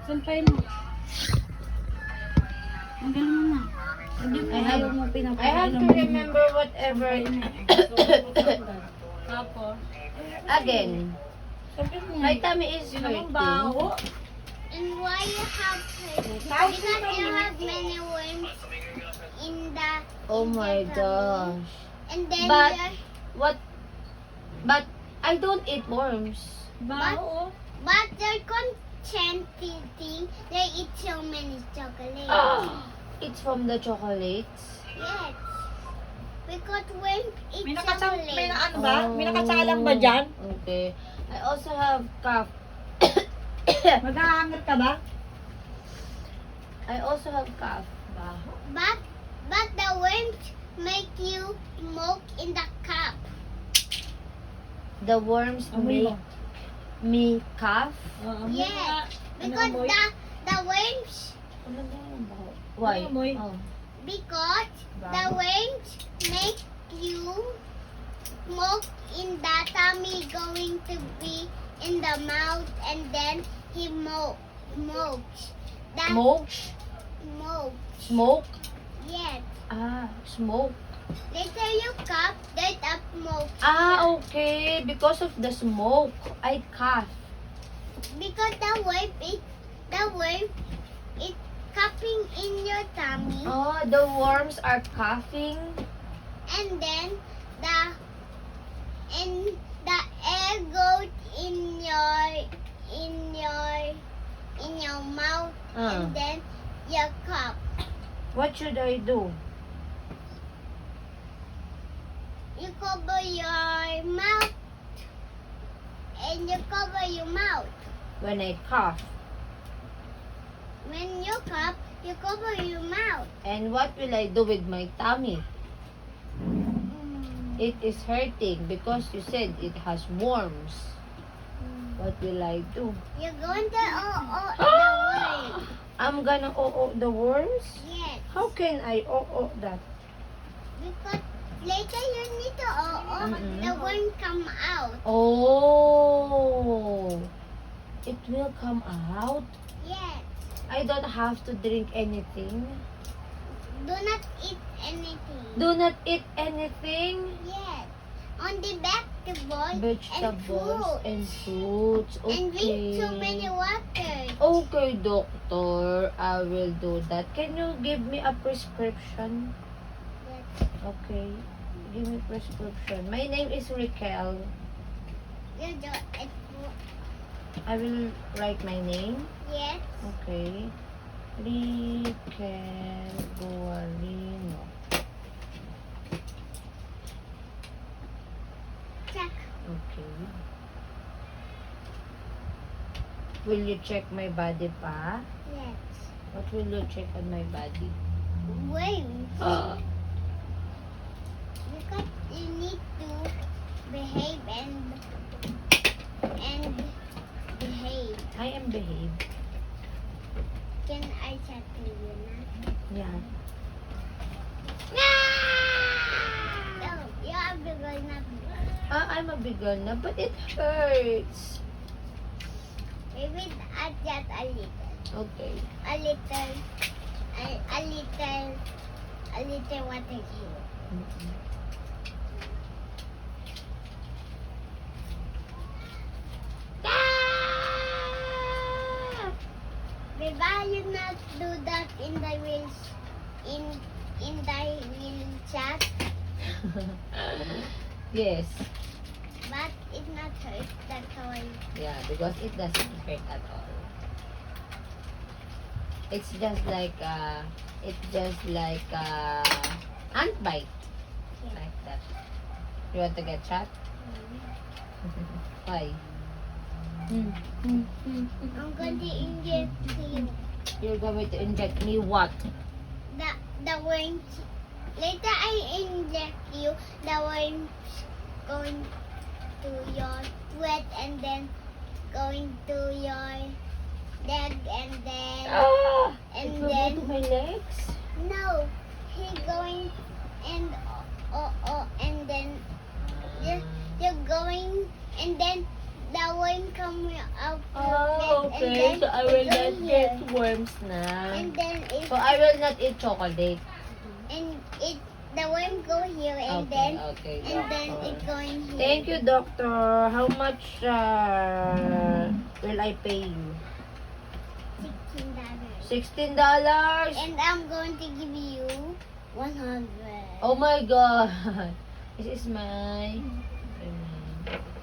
Sampay mo. Ang galing mo na. I have to remember whatever. Tapos, Again. My tummy is hurting. And why you have because you have many worms in the Oh my gosh. and then But you're- what? But I don't eat worms. bao. but they're contenting they eat so many chocolates. It's from the chocolates. Yes. Because when eat May chocolate. ano ba? May nakatsalang ba dyan? Okay. I also have cough. Maghahangat ka ba? I also have cough. But the worms make you smoke in the cup. The worms make me cough. Yes. Because amoy? the worms Why? amoy? Oh. because the worms make you smoke in the tummy going to be in the mouth and then he smokes. That Smoke? smoke. Smoke? Yes. Smoke. Later you cough, there's a smoke. Okay. Because of the smoke, I cough. Because the worm is coughing in your tummy, Oh, the worms are coughing. and then the air goes in your mouth, and then you cough. What should I do? You cover your mouth, and you cover your mouth. When I cough. When you cough, you cover your mouth. And what will I do with my tummy? It is hurting because you said it has worms. What will I do? You're going to the worm. I'm gonna the worms? Yes. How can I that? Because later you need to Mm-mm. the worm come out. Oh, it will come out. Yes. I don't have to drink anything. Do not eat anything. Do not eat anything. Yes. On the vegetables Vegetables and fruits. and drink too Okay. many water. Okay, doctor. I will do that. Can you give me a prescription? Yes. Okay. Give me prescription. My name is Raquel. You do it. I will write my name. Yes. Okay. Raquel Guarino. Check. Okay. Will you check my body pa? Yes. What will you check on my body? Worms. Uh, Because you need to behave and behave. I am behaved. Can I chat to you now? Yeah. No, you are the girl na. I'm a big girl na, but it hurts. Maybe just a little. Okay. A little water here. Diba you not do that in the wheels in the wheel chat, Yes. but it not hurt. That's why. Yeah, because it doesn't hurt at all. It's just like ant bite. Like that. You want to get shot? Why? I'm going to inject you. You're going to inject me what? The worms. Later I inject you. The worms going to your sweat and then going to your leg and then It and will then go to my legs? no, he going and and then you're going and then the worm come out your Oh, face Okay, then so I will it's not on get here. worms na. And then it So I will not eat chocolate. and it the worm go here and then Okay, and then doctor. it going here. Thank you, doctor. How much will I pay you? $16. $16? And I'm going to give you 100. Oh my God. This is my...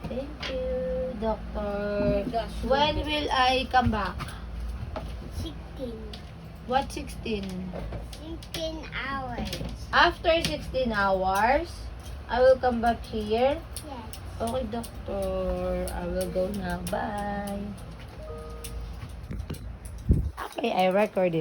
Thank you, doctor. When will I come back? 16. What 16? 16 hours. After 16 hours, I will come back here. Yes. Okay, doctor. I will go now. Bye. Okay, I recorded.